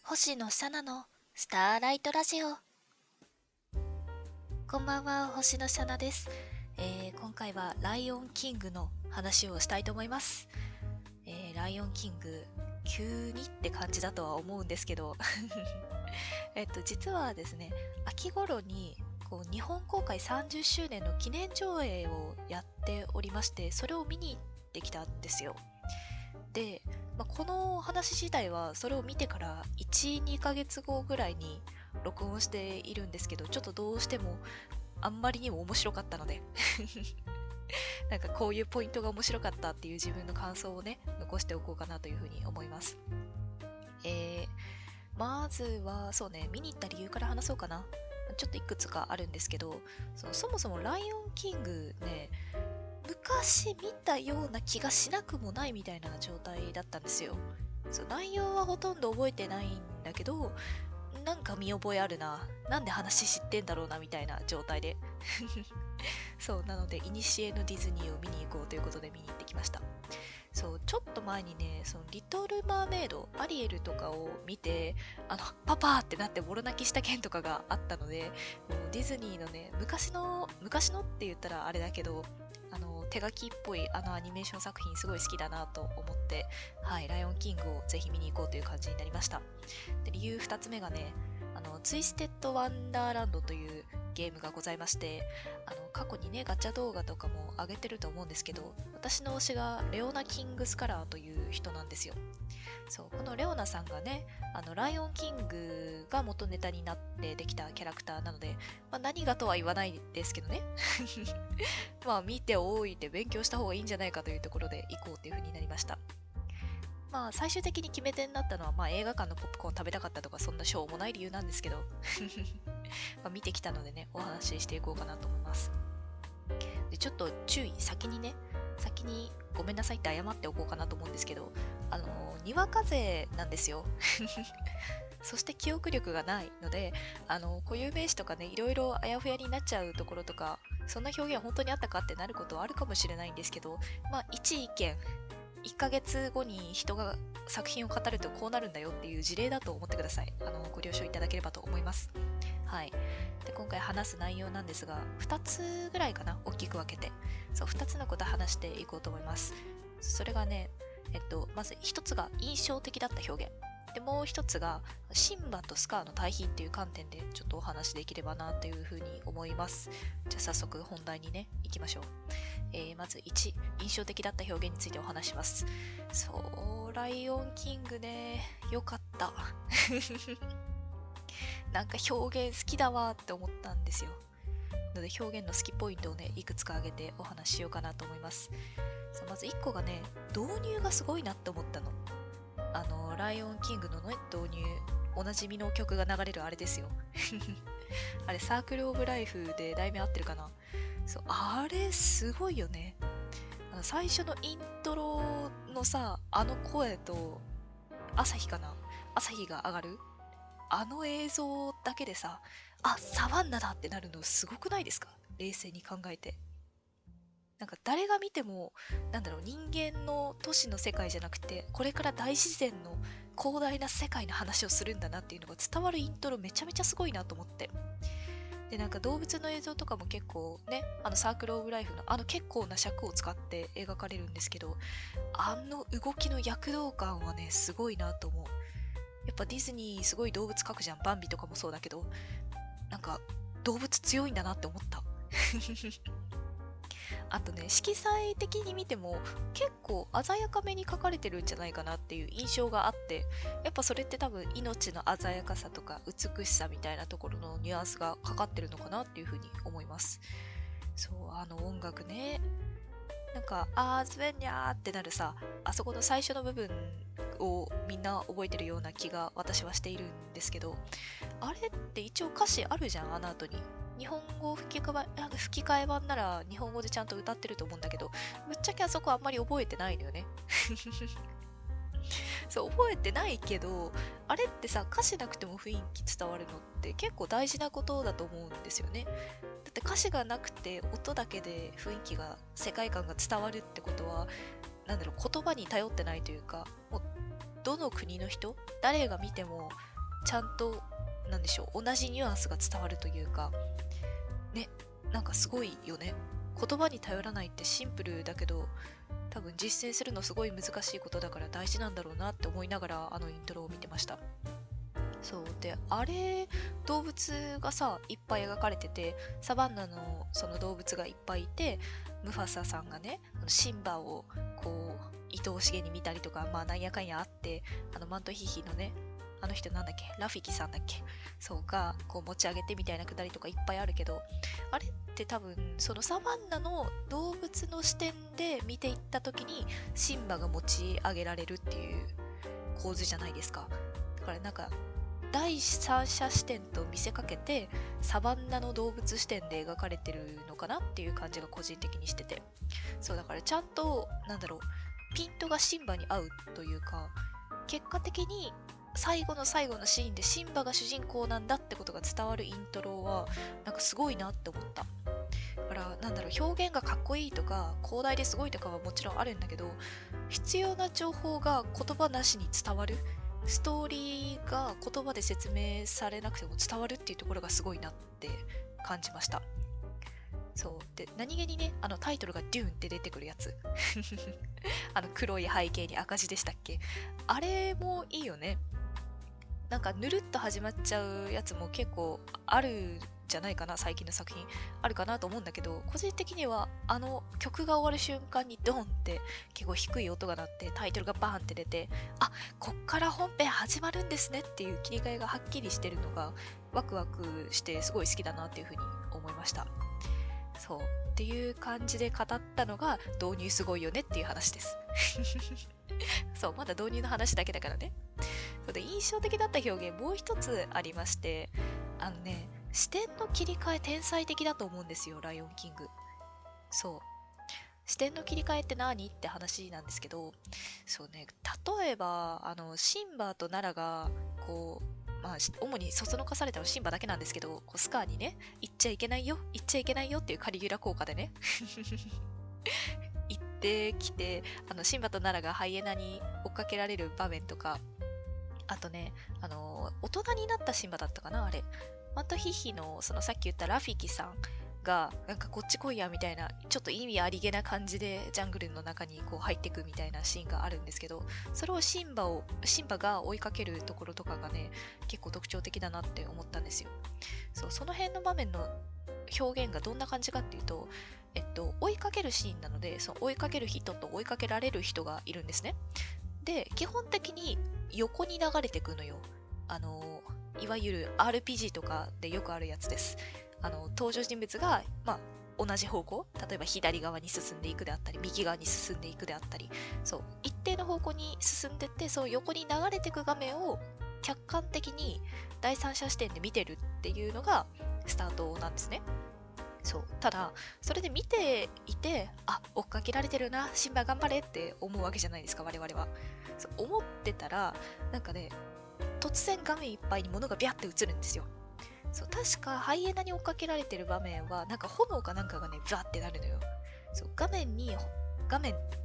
星野シャナのスターライトラジオ。こんばんは、星野シャナです。今回はライオンキングの話をしたいと思います。ライオンキング、急にって感じだとは思うんですけど実はですね、秋頃に日本公開30周年の記念上映をやっておりまして、それを見に行ってきたんですよ。で、この話自体はそれを見てから1、2ヶ月後ぐらいに録音しているんですけど、ちょっとどうしてもあんまりにも面白かったのでなんかこういうポイントが面白かったっていう自分の感想をね、残しておこうかなというふうに思います。まずはそうね、見に行った理由から話そうかな。ちょっといくつかあるんですけど、そもそもライオンキングね、昔見たような気がしなくもないみたいな状態だったんですよ。内容はほとんど覚えてないんだけど、なんか見覚えあるな、なんで話知ってんだろうなみたいな状態でそうなので、イニシエのディズニーを見に行こうということで見に行ってきました。ちょっと前にね、リトル・マーメイド、アリエルとかを見て、パパーってなってボロ泣きした件とかがあったので、もうディズニーのね、昔のって言ったらあれだけど、手書きっぽいアニメーション作品すごい好きだなと思って、はい、ライオンキングをぜひ見に行こうという感じになりました。で、理由2つ目がね、ツイステッドワンダーランドというゲームがございまして、過去にね、ガチャ動画とかも上げてると思うんですけど、私の推しがレオナ・キングスカラーという人なんですよ。このレオナさんがね、ライオンキングが元ネタになってできたキャラクターなので、何がとは言わないですけどね。見ておいて勉強した方がいいんじゃないかというところで行こうというふうになりました。最終的に決め手になったのは、映画館のポップコーン食べたかったとか、そんなしょうもない理由なんですけど見てきたのでね、お話ししていこうかなと思います。で、ちょっと注意、先にごめんなさいって謝っておこうかなと思うんですけど、にわか勢なんですよ。そして記憶力がないので、固有名詞とかね、いろいろあやふやになっちゃうところとか、そんな表現本当にあったかってなることはあるかもしれないんですけど、一意見、1ヶ月後に人が作品を語るとこうなるんだよっていう事例だと思ってください。ご了承いただければと思います。はい。で、今回話す内容なんですが、2つぐらいかな、大きく分けて。2つのこと話していこうと思います。それがね、まず1つが印象的だった表現。で、もう1つが、シンバとスカーの対比っていう観点でちょっとお話できればなというふうに思います。じゃあ早速本題にね、行きましょう。まず1、印象的だった表現についてお話します。ライオンキングね、よかった。なんか表現好きだわって思ったんですよ。ので表現の好きポイントをね、いくつか挙げてお話ししようかなと思います。まず1個がね、導入がすごいなって思ったの。ライオンキングのね、導入、おなじみの曲が流れるあれですよ。あれ、サークルオブライフで題名合ってるかな。あれすごいよね。最初のイントロのさ、声と、朝日かな、朝日が上がる映像だけでさ、サバンナだってなるのすごくないですか？冷静に考えて。なんか誰が見ても、人間の都市の世界じゃなくて、これから大自然の広大な世界の話をするんだなっていうのが伝わるイントロめちゃめちゃすごいなと思って。で、なんか動物の映像とかも結構ね、サークルオブライフの結構な尺を使って描かれるんですけど、動きの躍動感はね、すごいなと思う。やっぱディズニーすごい動物描くじゃん。バンビとかもそうだけど、なんか動物強いんだなって思った。あとね、色彩的に見ても結構鮮やかめに描かれてるんじゃないかなっていう印象があって、やっぱそれって多分命の鮮やかさとか美しさみたいなところのニュアンスがかかってるのかなっていうふうに思います。音楽ね。なんか、ズベンニャーってなるさ、あそこの最初の部分をみんな覚えてるような気が私はしているんですけど、あれって一応歌詞あるじゃん、あの後に。日本語吹き替え版なら日本語でちゃんと歌ってると思うんだけど、ぶっちゃけあそこあんまり覚えてないのよね。覚えてないけど、あれってさ、歌詞なくても雰囲気伝わるのって結構大事なことだと思うんですよね。だって歌詞がなくて音だけで雰囲気が、世界観が伝わるってことは、言葉に頼ってないというか、もうどの国の人、誰が見てもちゃんとなんでしょう、同じニュアンスが伝わるというかね、なんかすごいよね。言葉に頼らないってシンプルだけど、多分実践するのすごい難しいことだから大事なんだろうなって思いながらイントロを見てました。そうで、あれ動物がさいっぱい描かれてて、サバンナのその動物がいっぱいいて、ムファサさんがねシンバをこう愛おしげに見たりとか、まあなんやかんやあって、マントヒヒのねあの人なんだっけ、ラフィキさんだっけ、そうがこう持ち上げてみたいなくだりとかいっぱいあるけど、あれって多分そのサバンナの動物の視点で見ていった時にシンバが持ち上げられるっていう構図じゃないですか。だからなんか第三者視点と見せかけてサバンナの動物視点で描かれてるのかなっていう感じが個人的にしてて、そうだからちゃんとなんだろう、ピントがシンバに合うというか、結果的に最後の最後のシーンでシンバが主人公なんだってことが伝わるイントロはなんかすごいなって思った。だからなんだろう、表現がかっこいいとか広大ですごいとかはもちろんあるんだけど、必要な情報が言葉なしに伝わる、ストーリーが言葉で説明されなくても伝わるっていうところがすごいなって感じました。そうで、何気にねタイトルがデューンって出てくるやつ黒い背景に赤字でしたっけ、あれもいいよね。なんかぬるっと始まっちゃうやつも結構あるじゃないかな、最近の作品あるかなと思うんだけど、個人的には曲が終わる瞬間にドンって結構低い音が鳴ってタイトルがバーンって出て、あ、こっから本編始まるんですねっていう切り替えがはっきりしてるのがワクワクしてすごい好きだなっていうふうに思いました。そうっていう感じで語ったのが導入すごいよねっていう話ですそう、まだ導入の話だけだからね。そうで、印象的だった表現もう一つありまして、視点の切り替え天才的だと思うんですよ、ライオンキング。そう、視点の切り替えって何って話なんですけど、そうね、例えばシンバとナラがこう、まあ主にそそのかされたのはシンバだけなんですけど、こうスカーにね、行っちゃいけないよ行っちゃいけないよっていうカリギュラ効果でね行ってきて、シンバとナラがハイエナに追っかけられる場面とか、あとね、大人になったシンバだったかな、あれ。マントヒヒの、さっき言ったラフィキさんが、なんかこっち来いやみたいな、ちょっと意味ありげな感じでジャングルの中にこう入ってくみたいなシーンがあるんですけど、それをシンバが追いかけるところとかがね、結構特徴的だなって思ったんですよ。そう、その辺の場面の表現がどんな感じかっていうと、追いかけるシーンなので、その追いかける人と追いかけられる人がいるんですね。で、基本的に横に流れてくのよ。いわゆる RPG とかでよくあるやつです。登場人物が、まあ、同じ方向、例えば左側に進んでいくであったり、右側に進んでいくであったり、そう、一定の方向に進んでって、その横に流れていく画面を客観的に第三者視点で見てるっていうのがスタートなんですね。そう、ただそれで見ていて、あ、追っかけられてるな、シンバ頑張れって思うわけじゃないですか、我々は。そう思ってたら、なんかね、突然画面いっぱいに物がビャって映るんですよ。そう、確かハイエナに追っかけられてる場面はなんか炎かなんかがねビャってなるのよ。そう、画面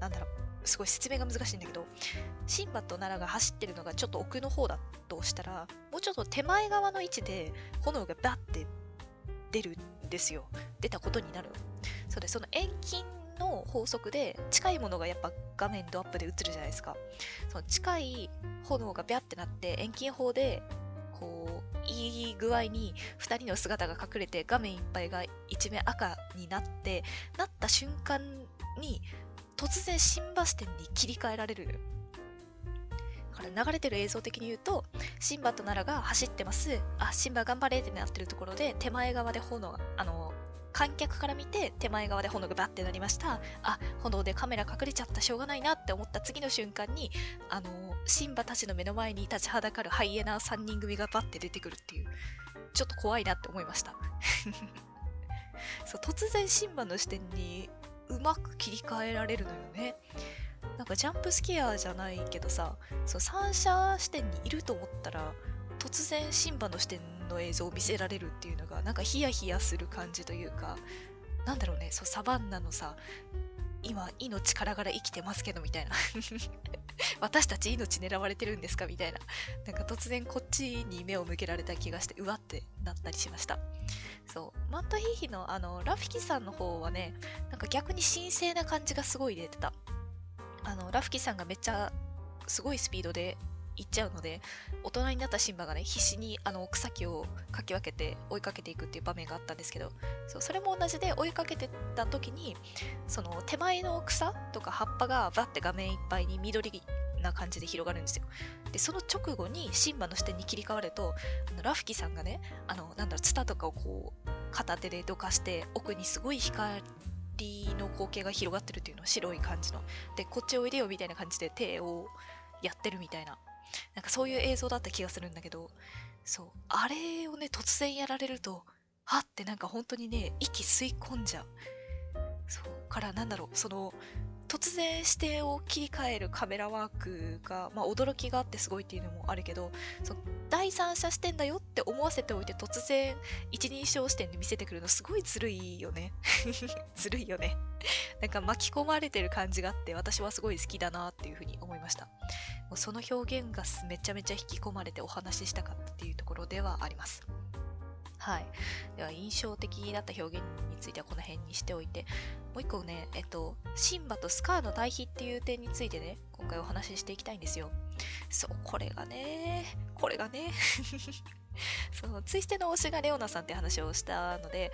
なんだろう、すごい説明が難しいんだけど、シンバとナラが走ってるのがちょっと奥の方だとしたら、もうちょっと手前側の位置で炎がビャって出るんですよ。出たことになる。それ、その遠近の法則で近いものがやっぱ画面ドアップで映るじゃないですか。その近い炎がビャってなって遠近法でこういい具合に2人の姿が隠れて画面いっぱいが一面赤になった瞬間に突然シンバ視点に切り替えられる。だから流れてる映像的に言うと、シンバとナラが走ってます、あ、シンバ頑張れってなってるところで手前側で炎が観客から見て手前側で炎がバッてなりました。あ、炎でカメラ隠れちゃった、しょうがないなって思った次の瞬間にシンバたちの目の前に立ちはだかるハイエナ3人組がバッて出てくるっていう、ちょっと怖いなって思いましたそう、突然シンバの視点にうまく切り替えられるのよね。なんかジャンプスケアじゃないけどさ、そう、三者視点にいると思ったら突然シンバの視点の映像を見せられるっていうのがなんかヒヤヒヤする感じというか、なんだろうね、そう、サバンナのさ、今命からがら生きてますけどみたいな私たち命狙われてるんですかみたいな。なんか突然こっちに目を向けられた気がして、うわってなったりしました。そう。マットヒーヒのラフキさんの方はね、なんか逆に神聖な感じがすごい出てた。ラフキさんがめっちゃすごいスピードで行っちゃうので、大人になったシンバがね、必死に草木をかき分けて追いかけていくっていう場面があったんですけど、そう、それも同じで追いかけてた時に、その手前の草とか葉っぱがバッて画面いっぱいに緑な感じで広がるんですよ。で、その直後にシンバの視点に切り替わると、ラフキさんがね、ツタとかをこう、片手でどかして、奥にすごい光の光景が広がってるっていうの、白い感じの。で、こっちおいでよみたいな感じで手をやってるみたいな。なんかそういう映像だった気がするんだけど、そう、あれをね、突然やられると、はってなんか本当にね、息吸い込んじゃう。そうからなんだろう、その、突然視点を切り替えるカメラワークが、まあ、驚きがあってすごいっていうのもあるけど、その第三者視点だよって思わせておいて突然一人称視点で見せてくるのすごいずるいよね。ずるいよね。なんか巻き込まれてる感じがあって私はすごい好きだなっていうふうに思いました。もうその表現がめちゃめちゃ引き込まれてお話ししたかったっていうところではあります。はい。では、印象的だった表現についてはこの辺にしておいて、もう一個ね、シンバとスカーの対比っていう点についてね、今回お話ししていきたいんですよ。そう、これがね、そのツイステの推しがレオナさんって話をしたので、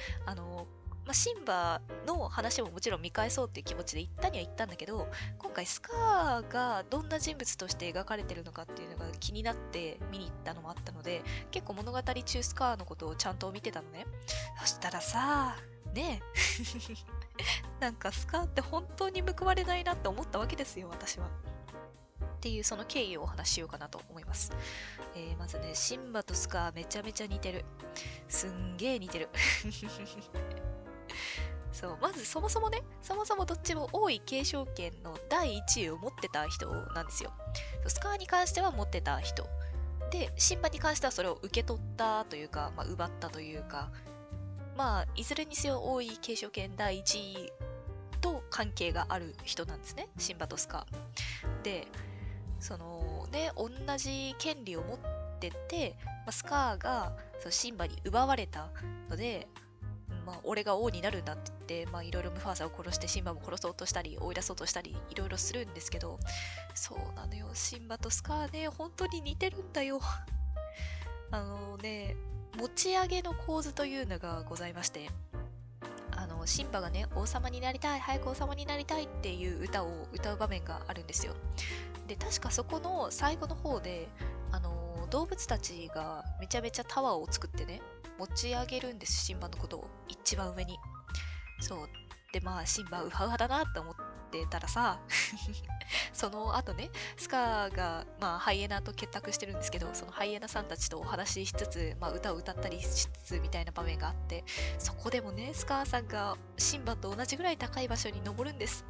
シンバの話ももちろん見返そうっていう気持ちで言ったには言ったんだけど、今回スカーがどんな人物として描かれてるのかっていうのが気になって見に行ったのもあったので、結構物語中スカーのことをちゃんと見てたのね。そしたらさ、ねえなんかスカーって本当に報われないなって思ったわけですよ、私は。っていうその経緯をお話ししようかなと思います。まずね、シンバとスカーめちゃめちゃ似てる。すんげー似てる。そう、まずそもそもどっちも王位継承権の第1位を持ってた人なんですよ。スカーに関しては持ってた人。で、シンバに関してはそれを受け取ったというか、まあ、奪ったというか、まあ、いずれにせよ王位継承権第1位と関係がある人なんですね。シンバとスカー。で、そのね、同じ権利を持ってて、まあ、スカーがそシンバに奪われたので、まあ、俺が王になるんだって言って、まあ、いろいろムファーサを殺してシンバも殺そうとしたり追い出そうとしたりいろいろするんですけど、そうなのよ、シンバとスカーね本当に似てるんだよ。持ち上げの構図というのがございまして、シンバがね王様になりたい早く王様になりたいっていう歌を歌う場面があるんですよ。で確かそこの最後の方で動物たちがめちゃめちゃタワーを作ってね持ち上げるんです、シンバのことを一番上に。そうで、まあシンバウハウハだなって思ってたらさその後ねスカーが、まあ、ハイエナと結託してるんですけど、そのハイエナさんたちとお話ししつつ、まあ、歌を歌ったりしつつみたいな場面があって、そこでもねスカーさんがシンバと同じぐらい高い場所に登るんです。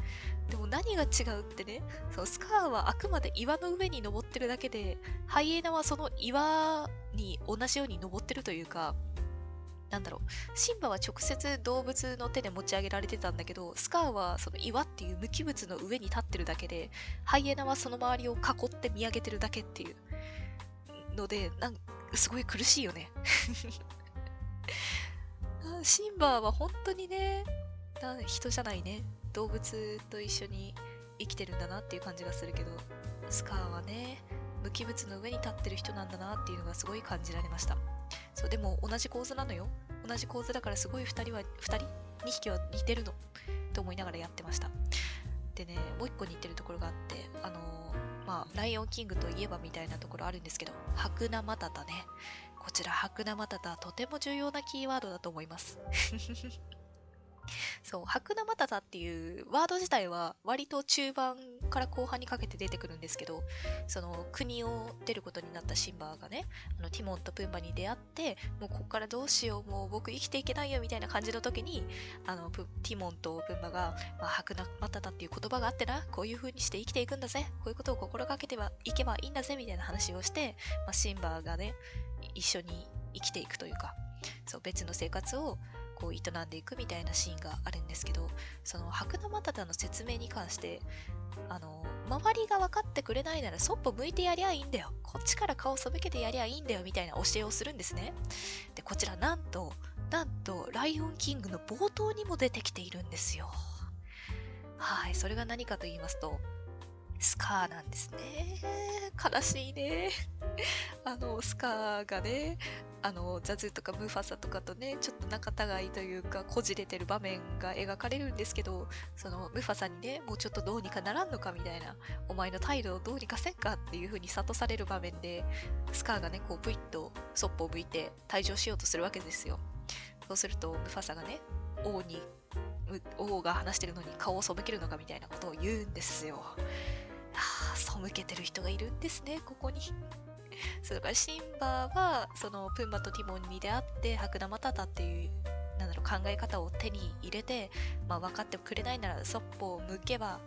でも何が違うってね、そうスカーはあくまで岩の上に登ってるだけで、ハイエナはその岩に同じように登ってるというか、なんだろう、シンバは直接動物の手で持ち上げられてたんだけど、スカーはその岩っていう無機物の上に立ってるだけで、ハイエナはその周りを囲って見上げてるだけっていうので、すごい苦しいよね。シンバは本当にね、人じゃないね、動物と一緒に生きてるんだなっていう感じがするけど、スカーはね、無機物の上に立ってる人なんだなっていうのがすごい感じられました。そう、でも同じ構図なのよ。同じ構図だからすごい2人、2匹は似てるのと思いながらやってました。でね、もう一個似てるところがあって、まあ、ライオンキングといえばみたいなところあるんですけど、ハクナマタタね。こちらハクナマタタ、とても重要なキーワードだと思います。そう、ハクナマタタっていうワード自体は割と中盤から後半にかけて出てくるんですけど、その国を出ることになったシンバがね、ティモンとプンバに出会って、もうここからどうしよう、もう僕生きていけないよみたいな感じの時に、ティモンとプンバが、まあ、ハクナマタタっていう言葉があってな、こういう風にして生きていくんだぜ、こういうことを心がけてはいけばいいんだぜみたいな話をして、まあ、シンバがね、一緒に生きていくというか、そう別の生活をこう営んでいくみたいなシーンがあるんですけど、そのハクナマタタの説明に関して周りが分かってくれないならそっぽ向いてやりゃいいんだよ。こっちから顔背けてやりゃいいんだよみたいな教えをするんですね。で、こちらなんと、ライオンキングの冒頭にも出てきているんですよ。はい、それが何かと言いますと、スカーなんですね。悲しいね。スカーがね、ザズとかムーファサとかとね、ちょっと仲違いというか、こじれてる場面が描かれるんですけど、そのムーファサにね、もうちょっとどうにかならんのかみたいな、お前の態度をどうにかせんかっていう風に諭される場面で、スカーがね、こう、ブイッとそっぽを向いて退場しようとするわけですよ。そうすると、ムーファサがね、王が話してるのに顔を背けるのかみたいなことを言うんですよ。背けてる人がいるんですね、ここに。それからシンバはそのプンバとティモンに出会ってハクナマタタっていう考え方を手に入れて、分かってくれないならそっぽを向けば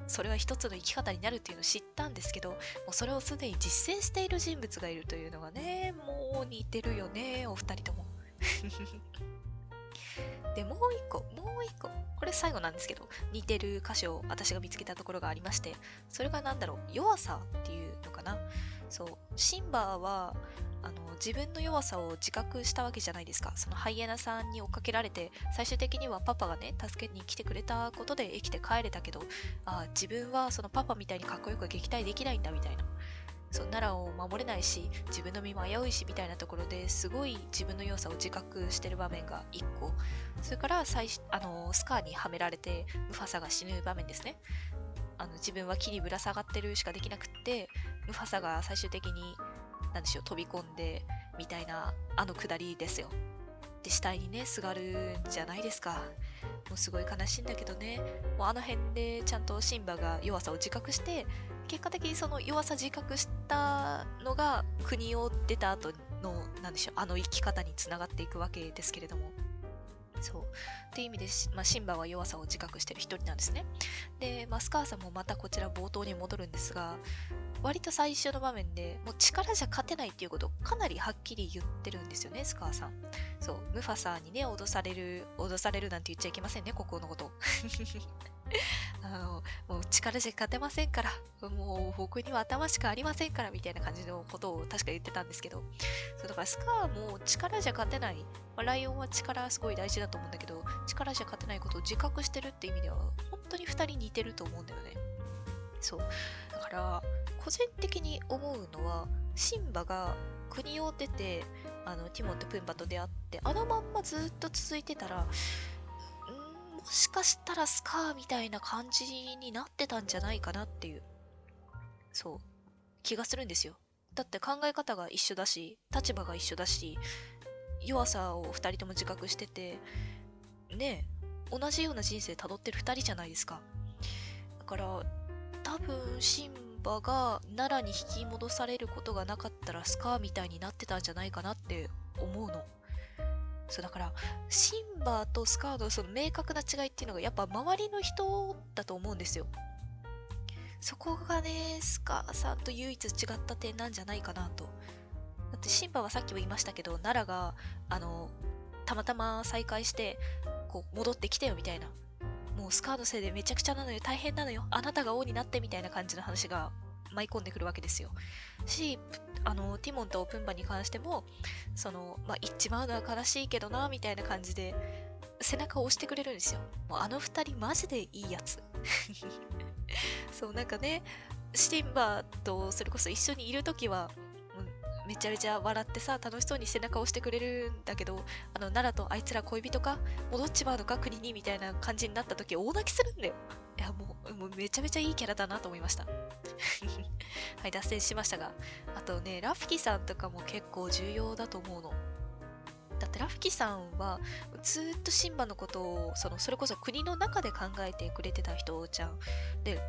それは一つの生き方になるっていうのを知ったんですけど、もうそれをすでに実践している人物がいるというのがね、もう似てるよね、お二人とも。で、もう一個、これ最後なんですけど、似てる箇所を私が見つけたところがありまして、それが弱さっていうのかな。そう、シンバは自分の弱さを自覚したわけじゃないですか。そのハイエナさんに追っかけられて、最終的にはパパがね、助けに来てくれたことで生きて帰れたけど、自分はそのパパみたいにかっこよく撃退できないんだみたいな。そう、奈良を守れないし、自分の身も危ういしみたいなところですごい自分の弱さを自覚してる場面が1個。それからスカーにはめられてムファサが死ぬ場面ですね。自分は木にぶら下がってるしかできなくって、ムファサが最終的に飛び込んでみたいなくだりですよ。で、死体にねすがるんじゃないですか。もうすごい悲しいんだけどね、もう辺でちゃんとシンバが弱さを自覚して、結果的にその弱さ自覚したのが国を出た後の生き方につながっていくわけですけれども、そうっていう意味でシンバは弱さを自覚してる一人なんですね。で、スカーさんもまたこちら冒頭に戻るんですが、割と最初の場面でもう力じゃ勝てないっていうことをかなりはっきり言ってるんですよね、スカーさん。そう、ムファサにね脅されるなんて言っちゃいけませんね、国王のこと。もう力じゃ勝てませんから、もう僕には頭しかありませんからみたいな感じのことを確か言ってたんですけど、そうだからスカーも力じゃ勝てない、ライオンは力すごい大事だと思うんだけど、力じゃ勝てないことを自覚してるって意味では本当に2人似てると思うんだよね。そうだから個人的に思うのは、シンバが国を出てティモンとプンバと出会ってまんまずっと続いてたら、もしかしたらスカーみたいな感じになってたんじゃないかなっていう、そう気がするんですよ。だって考え方が一緒だし、立場が一緒だし、弱さを2人とも自覚しててね、同じような人生たどってる2人じゃないですか。だから多分シンバが奈良に引き戻されることがなかったらスカーみたいになってたんじゃないかなって思うの。そうだからシンバとスカーのその明確な違いっていうのがやっぱ周りの人だと思うんですよ。そこがね、スカーさんと唯一違った点なんじゃないかなと。だってシンバはさっきも言いましたけど、奈良がたまたま再会してこう戻ってきてよみたいな、もうスカーのせいでめちゃくちゃなのよ、大変なのよ、あなたが王になってみたいな感じの話が舞い込んでくるわけですよ。し、ティモンとプンバに関しても言っちまうのは悲しいけどなみたいな感じで背中を押してくれるんですよ。もう二人マジでいいやつ。そうね、シンバとそれこそ一緒にいるときはめちゃめちゃ笑ってさ、楽しそうに背中を押してくれるんだけど、奈良とあいつら恋人か戻っちまうのか国にみたいな感じになった時大泣きするんだよ。いやもうめちゃめちゃいいキャラだなと思いました。はい、脱線しましたが、あとね、ラフキさんとかも結構重要だと思うの。だってラフキさんはずーっとシンバのことをそれこそ国の中で考えてくれてた人じゃん。で、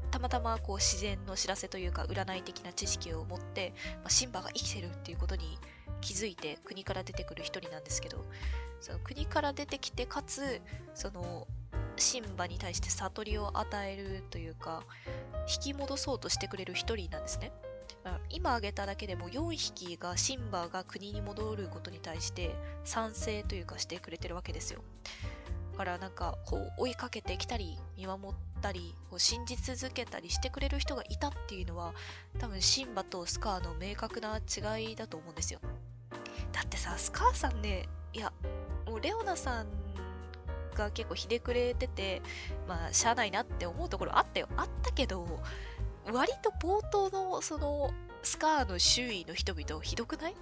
たまたまこう自然の知らせというか占い的な知識を持って、シンバが生きてるっていうことに気づいて国から出てくる一人なんですけど、その国から出てきて、かつシンバに対して悟りを与えるというか引き戻そうとしてくれる一人なんですね。今挙げただけでも4匹がシンバが国に戻ることに対して賛成というかしてくれてるわけですよ。だからなんかこう追いかけてきたり見守ったりこう信じ続けたりしてくれる人がいたっていうのは多分シンバとスカーの明確な違いだと思うんですよ。だってさ、スカーさんね、いやもうレオナさんが結構ひねくれてて、まあしゃあないなって思うところあったよ、あったけど、割と冒頭のそのスカーの周囲の人々ひどくない？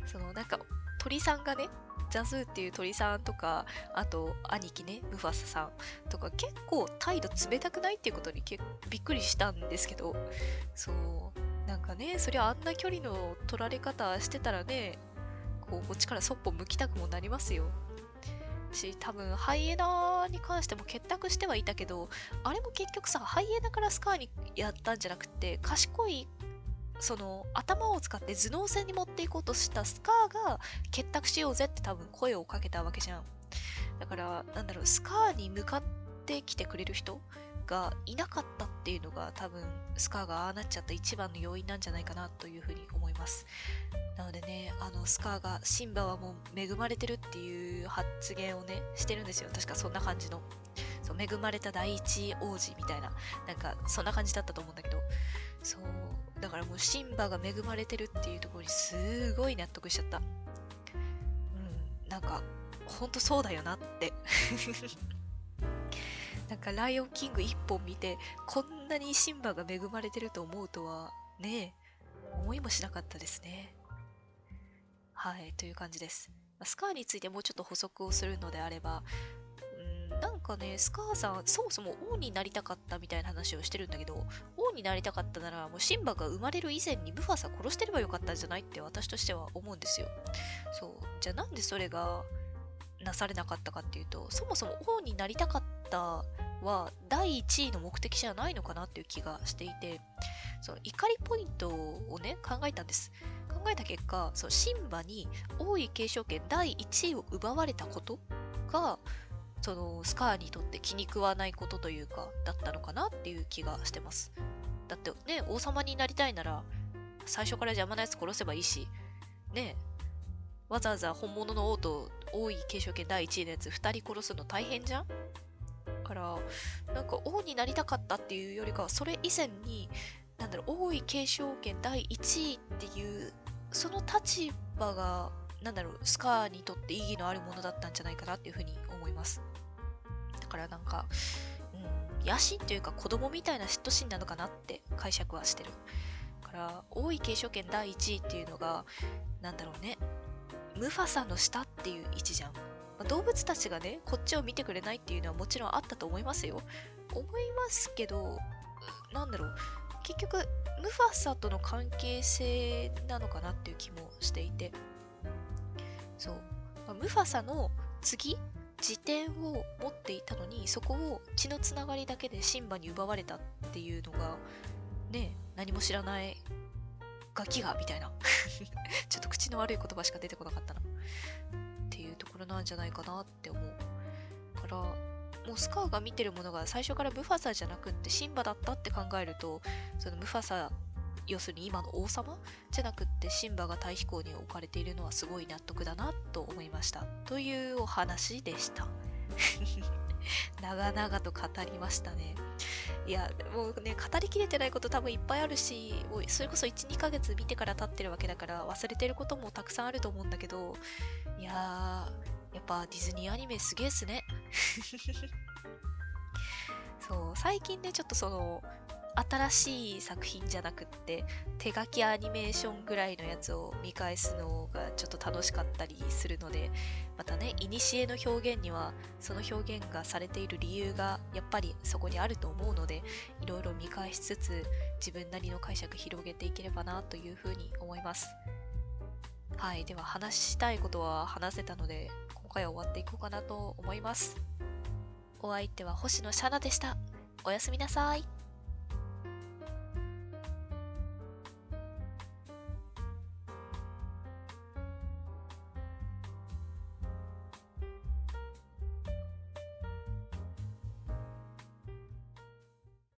そのなんか鳥さんがね、ザズーっていう鳥さんとか、あと兄貴ねムファサさんとか結構態度冷たくないっていうことにびっくりしたんですけど、そうなんかね、そりゃあんな距離の取られ方してたらね、こっちからそっぽ向きたくもなりますよ。多分ハイエナに関しても結託してはいたけど、あれも結局さ、ハイエナからスカーにやったんじゃなくて、賢いその頭を使って頭脳戦に持っていこうとしたスカーが結託しようぜって多分声をかけたわけじゃん。だからなんだろう、スカーに向かってきてくれる人がいなかったっていうのが多分スカーがああなっちゃった一番の要因なんじゃないかなというふうに思います。なのでね、スカーがシンバはもう恵まれてるっていう発言をねしてるんですよ。確かそんな感じの、そう恵まれた第一王子みたいな、なんかそんな感じだったと思うんだけど、そうだからもうシンバが恵まれてるっていうところにすごい納得しちゃった。なんかほんとそうだよなってなんかライオンキング一本見てこんなにシンバが恵まれてると思うとはね、思いもしなかったですね。はい、という感じです。スカーについてもうちょっと補足をするのであれば、なんかね、スカーさん、そもそも王になりたかったみたいな話をしてるんだけど、王になりたかったなら、もうシンバが生まれる以前にムファサ殺してればよかったんじゃないって私としては思うんですよ。そう。じゃあなんでそれがなされなかったかっていうと、そもそも王になりたかったは第一位の目的じゃないのかなっていう気がしていて、その怒りポイントをね、考えたんです。考えた結果、そのシンバに王位継承権第1位を奪われたことが、そのスカーにとって気に食わないことというか、だったのかなっていう気がしてます。だってね、王様になりたいなら、最初から邪魔なやつ殺せばいいし、ね、わざわざ本物の王と王位継承権第1位のやつ2人殺すの大変じゃん。から、なんか王になりたかったっていうよりかは、それ以前に、なんだろう、王位継承権第1位っていう、その立場が、なんだろう、スカーにとって意義のあるものだったんじゃないかなっていうふうに思います。だからなんか、野心というか子供みたいな嫉妬心なのかなって解釈はしてる。だから、王位継承権第1位っていうのが、なんだろうね、ムファサの下っていう位置じゃん。動物たちがね、こっちを見てくれないっていうのはもちろんあったと思いますよ。思いますけど、なんだろう、結局、ムファサとの関係性なのかなっていう気もしていて、そう、ムファサの次、自典を持っていたのに、そこを血のつながりだけでシンバに奪われたっていうのが、ね、何も知らないガキがみたいなちょっと口の悪い言葉しか出てこなかったなっていうところなんじゃないかなって思うから、もうスカーが見てるものが最初からムファサじゃなくってシンバだったって考えると、そのムファサ、要するに今の王様じゃなくってシンバが対比校に置かれているのはすごい納得だなと思いましたというお話でした長々と語りましたね。いやもうね、語りきれてないこと多分いっぱいあるし、もうそれこそ 1,2 ヶ月見てから経ってるわけだから忘れてることもたくさんあると思うんだけど、いやー、やっぱディズニーアニメすげえっすねそう、最近ねちょっとその新しい作品じゃなくって手書きアニメーションぐらいのやつを見返すのがちょっと楽しかったりするので、またね、古の表現にはその表現がされている理由がやっぱりそこにあると思うので、いろいろ見返しつつ自分なりの解釈広げていければなというふうに思います。はい、では話したいことは話せたので今回は終わっていこうかなと思います。お相手は星野シャナでした。おやすみなさい。